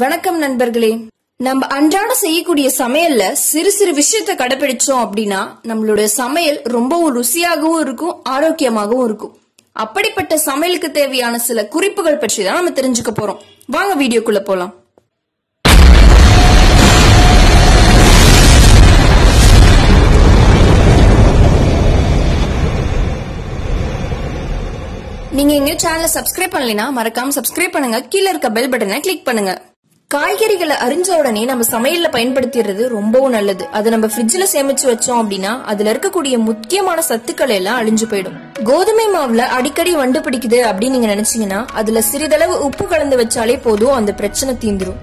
வணக்கம் நண்பர்களே. நம்ம அன்றாட செய்யக்கூடிய சமையல்ல சிறு சிறு விஷயத்தை கடைபிடிச்சோம் அப்படின்னா நம்மளுடைய சமையல் ரொம்பவும் ருசியாகவும் இருக்கும், ஆரோக்கியமாகவும் இருக்கும். அப்படிப்பட்ட சமையலுக்கு தேவையான சில குறிப்புகள் பற்றி தான் நம்ம தெரிஞ்சுக்க போறோம். வாங்க வீடியோக்குள்ள போலாம். நீங்க எங்க சேனலை சப்ஸ்கிரைப் பண்ணலைன்னா மறக்காம சப்ஸ்கிரைப் பண்ணுங்க. கீழே இருக்க பெல் பட்டனை கிளிக் பண்ணுங்க. காய்கறிகளை அரிஞ்ச உடனே நம்ம சமையல்ல பயன்படுத்திடுறது ரொம்பவும் நல்லது. அதை நம்ம ஃப்ரிட்ஜ்ல சேமிச்சு வச்சோம் அப்படின்னா அதுல இருக்கக்கூடிய முக்கியமான சத்துக்கள் எல்லாம் அழிஞ்சு போயிடும். கோதுமை மாவுல அடிக்கடி வண்டு பிடிக்குது அப்படின்னு நீங்க நினைச்சீங்கன்னா அதுல சிறிதளவு உப்பு கலந்து வச்சாலே போதும், அந்த பிரச்சனை தீந்துரும்.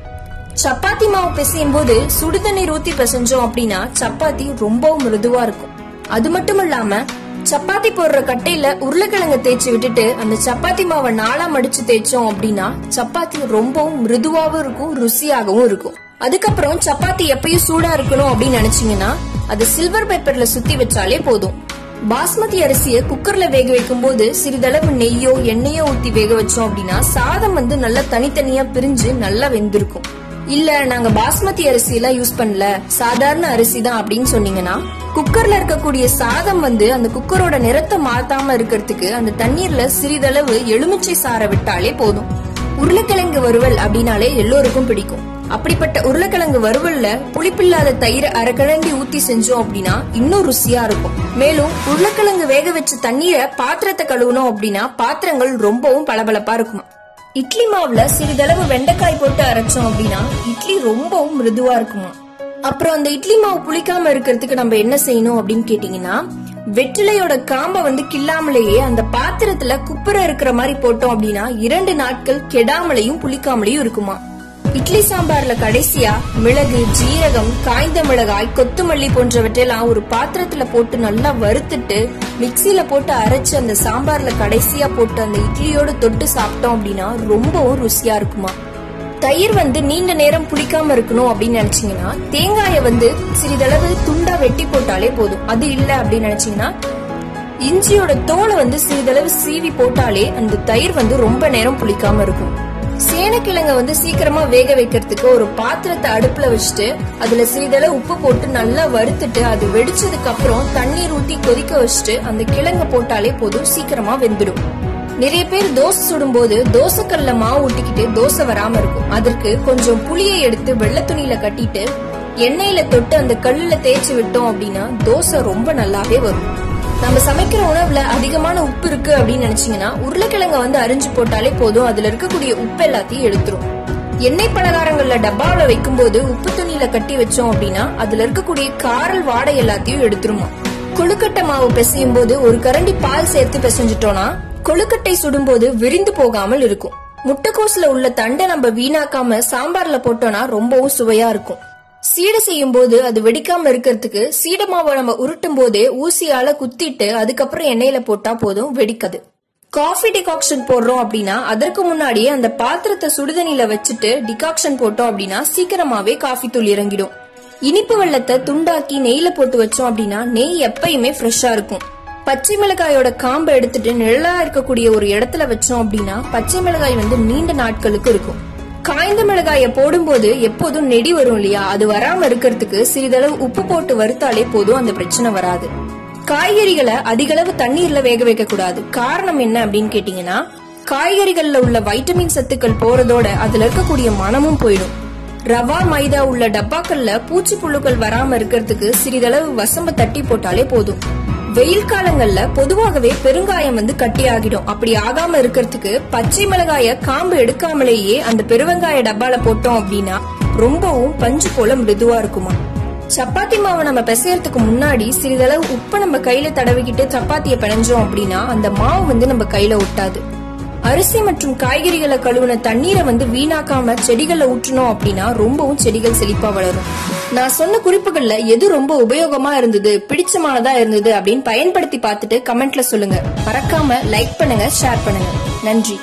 சப்பாத்தி மாவு பிசையும் போது சுடுதண்ணீர் ஊத்தி பிசைஞ்சோம் அப்படின்னா சப்பாத்தி ரொம்பவும் மிருதுவா இருக்கும். அது மட்டும் இல்லாம சப்பாத்தி போடுற கட்டையில உருளைக்கிழங்கு தேய்ச்சி விட்டுட்டு அந்த சப்பாத்தி மாவை நாளா மடிச்சு தேய்ச்சோம் அப்படின்னா சப்பாத்தி ரொம்பவும் மிருதுவாகவும் இருக்கும், ருசியாகவும் இருக்கும். அதுக்கப்புறம் சப்பாத்தி எப்பயும் சூடா இருக்கணும் அப்படின்னு நினைச்சீங்கன்னா அது சில்வர் பேப்பர்ல சுத்தி வச்சாலே போதும். பாஸ்மதி அரிசியை குக்கர்ல வேக வைக்கும் போது சிறிதளவு நெய்யோ எண்ணெயோ ஊத்தி வேக வச்சோம் அப்படின்னா சாதம் நல்லா தனித்தனியா பிரிஞ்சு நல்லா வெந்திருக்கும். இல்ல நாங்க பாஸ்மதி அரிசி எல்லாம் யூஸ் பண்ணல, சாதாரண அரிசி தான் அப்படின்னு சொன்னீங்கன்னா குக்கர்ல இருக்கக்கூடிய சாதம் அந்த குக்கரோட நிறத்தை மாத்தாம இருக்கிறதுக்கு அந்த தண்ணீர்ல சிறிதளவு எலுமிச்சை சாறை விட்டாலே போதும். உருளைக்கிழங்கு வறுவல் அப்படின்னாலே எல்லோருக்கும் பிடிக்கும். அப்படிப்பட்ட உருளைக்கிழங்கு வறுவல்ல புளிப்பில்லாத தயிர் அரைக்கிழங்கி ஊத்தி செஞ்சோம் அப்படின்னா இன்னும் ருசியா இருக்கும். மேலும் உருளைக்கிழங்கு வேக வச்ச தண்ணீரை பாத்திரத்தை கழுவணும் அப்படின்னா பாத்திரங்கள் ரொம்பவும் பளபளப்பா இருக்கும். இட்லி மாவுல சிறிதளவு வெண்டைக்காய் போட்டு அரைச்சோம் அப்படின்னா இட்லி ரொம்பவும் மிருதுவா இருக்குமா. அப்புறம் அந்த இட்லி மாவு புளிக்காம இருக்கிறதுக்கு நம்ம என்ன செய்யணும் அப்படின்னு கேட்டீங்கன்னா வெற்றிலையோட காம்ப கிள்ளாமலேயே அந்த பாத்திரத்துல குப்புற இருக்கிற மாதிரி போட்டோம் அப்படின்னா 2 நாட்கள் கெடாமலையும் புளிக்காமலையும் இருக்குமா. இட்லி சாம்பார்ல கடைசியா மிளகு, ஜீரகம், காய்ந்த மிளகாய், கொத்துமல்லி போன்றவற்றெல்லாம் ஒரு பாத்திரத்துல போட்டு நல்லா வறுத்துட்டு மிக்சில போட்டு அரைச்சு அந்த சாம்பார்ல கடைசியா போட்டு அந்த இட்லியோட தொட்டு சாப்பிட்டோம் அப்படின்னா ரொம்பவும் ருசியா இருக்குமா. தயிர் நீண்ட நேரம் புளிக்காம இருக்கணும் அப்படின்னு நினைச்சீங்கன்னா தேங்காய சிறிதளவு துண்டா வெட்டி போட்டாலே போதும். அது இல்ல அப்படின்னு நினைச்சீங்கன்னா இஞ்சியோட தோலை சிறிதளவு சீவி போட்டாலே அந்த தயிர் ரொம்ப நேரம் புளிக்காம இருக்கும். சேனக்கிழங்க சீக்கிரமா வேக வைக்கிறதுக்கு ஒரு பாத்திரத்தை அடுப்புல வச்சுட்டு அதுல சிறிதளவு உப்பு போட்டு நல்லா வறுத்துட்டு அது வெடிச்சதுக்கு அப்புறம் தண்ணீர் ஊத்தி கொதிக்க வச்சுட்டு அந்த கிழங்க போட்டாலே போதும், சீக்கிரமா வெந்துடும். நிறைய பேர் தோசை சுடும் போது தோசைக்கல்ல மாவு ஊட்டிக்கிட்டு தோசை வராம இருக்கும். அதற்கு கொஞ்சம் புளியை எடுத்து வெள்ளை துணியில கட்டிட்டு எண்ணெயில தொட்டு அந்த கல்லுல தேய்ச்சி விட்டோம் அப்படின்னா தோசை ரொம்ப நல்லாவே வரும். நம்ம சமைக்கிற உணவுல அதிகமான உப்பு இருக்கு அப்படின்னு நினைச்சீங்கன்னா உருளைக்கிழங்க அரிஞ்சு போட்டாலே போதும், அதுல இருக்கக்கூடிய உப்பு எல்லாத்தையும் எடுத்துரும். எண்ணெய் பலகாரங்கள்ல டப்பாவில வைக்கும் போது உப்பு துணியில கட்டி வச்சோம் அப்படின்னா அதுல இருக்கக்கூடிய காரல் வாடை எல்லாத்தையும் எடுத்துருமா. கொழுக்கட்டை மாவு பிசையும் போது ஒரு கரண்டி பால் சேர்த்து பிசைஞ்சிட்டோம்னா கொழுக்கட்டை சுடும் போது விரிந்து போகாமல் இருக்கும். முட்டைக்கோசுல உள்ள தண்டை நம்ம வீணாக்காம சாம்பார்ல போட்டோம்னா ரொம்பவும் சுவையா இருக்கும். சீடை செய்யும் போது அது வெடிக்காம இருக்கிறதுக்கு சீடை மாவை நம்ம உருட்டும் போதே ஊசியால குத்திட்டு அதுக்கப்புறம் எண்ணெயில போட்டா போதும், வெடிக்காது. காஃபி டிகாக்ஷன் போடுறோம் அப்படின்னா அதற்கு முன்னாடியே அந்த பாத்திரத்தை சுடுதண்ணில வச்சுட்டு டிகாக்ஷன் போட்டோம் அப்படின்னா சீக்கிரமாவே காஃபி தூள் இறங்கிடும். இனிப்பு வெள்ளத்தை துண்டாக்கி நெய்ல போட்டு வச்சோம் அப்படின்னா நெய் எப்பயுமே ஃப்ரெஷ்ஷா இருக்கும். பச்சை மிளகாயோட காம்பை எடுத்துட்டு நிழலா இருக்கக்கூடிய ஒரு இடத்துல வச்சோம் அப்படின்னா பச்சை மிளகாய் நீண்ட நாட்களுக்கு இருக்கும். காய்ந்த மிளகாய போடும்போது எப்போதும் நெடி வரும் இல்லையா, அது வராம இருக்கிறதுக்கு சிறிதளவு உப்பு போட்டு வறுத்தாலே போதும், அந்த பிரச்சனை வராது. காய்கறிகளை அதிக அளவு தண்ணீர்ல வேக வைக்க கூடாது. காரணம் என்ன அப்படின்னு கேட்டீங்கன்னா காய்கறிகள்ல உள்ள வைட்டமின் சத்துக்கள் போறதோட அதுல இருக்கக்கூடிய மனமும் போயிடும். ரவா, மைதா உள்ள டப்பாக்கள்ல பூச்சி புழுக்கள் வராம இருக்கிறதுக்கு சிறிதளவு வசம்ப தட்டி போட்டாலே போதும். வெயில் காலங்கள்ல பொதுவாகவே பெருங்காயம் கட்டியாகிடும். அப்படி ஆகாம இருக்கிறதுக்கு பச்சை மிளகாய காம்பு எடுக்காமலேயே அந்த பெருவெங்காய டப்பால போட்டோம் அப்படின்னா ரொம்பவும் பஞ்சு போல மிருதுவா இருக்குமா. சப்பாத்தி மாவை நம்ம பிசையறதுக்கு முன்னாடி சிறிதளவு உப்பை நம்ம கையில தடவிக்கிட்டு சப்பாத்திய பிணைஞ்சோம் அப்படின்னா அந்த மாவு நம்ம கையில ஒட்டாது. அரிசி மற்றும் காய்கறிகளை கழுவுன தண்ணீரை வீணாக்காம செடிகளை ஊற்றணும் அப்படின்னா ரொம்பவும் செடிகள் செழிப்பா வளரும். நான் சொன்ன குறிப்புகள்ல எது ரொம்ப உபயோகமா இருந்தது, பிடிச்சமானதா இருந்தது அப்படின்னு பயன்படுத்தி பார்த்துட்டு கமெண்ட்ல சொல்லுங்க. மறக்காம லைக் பண்ணுங்க, ஷேர் பண்ணுங்க. நன்றி.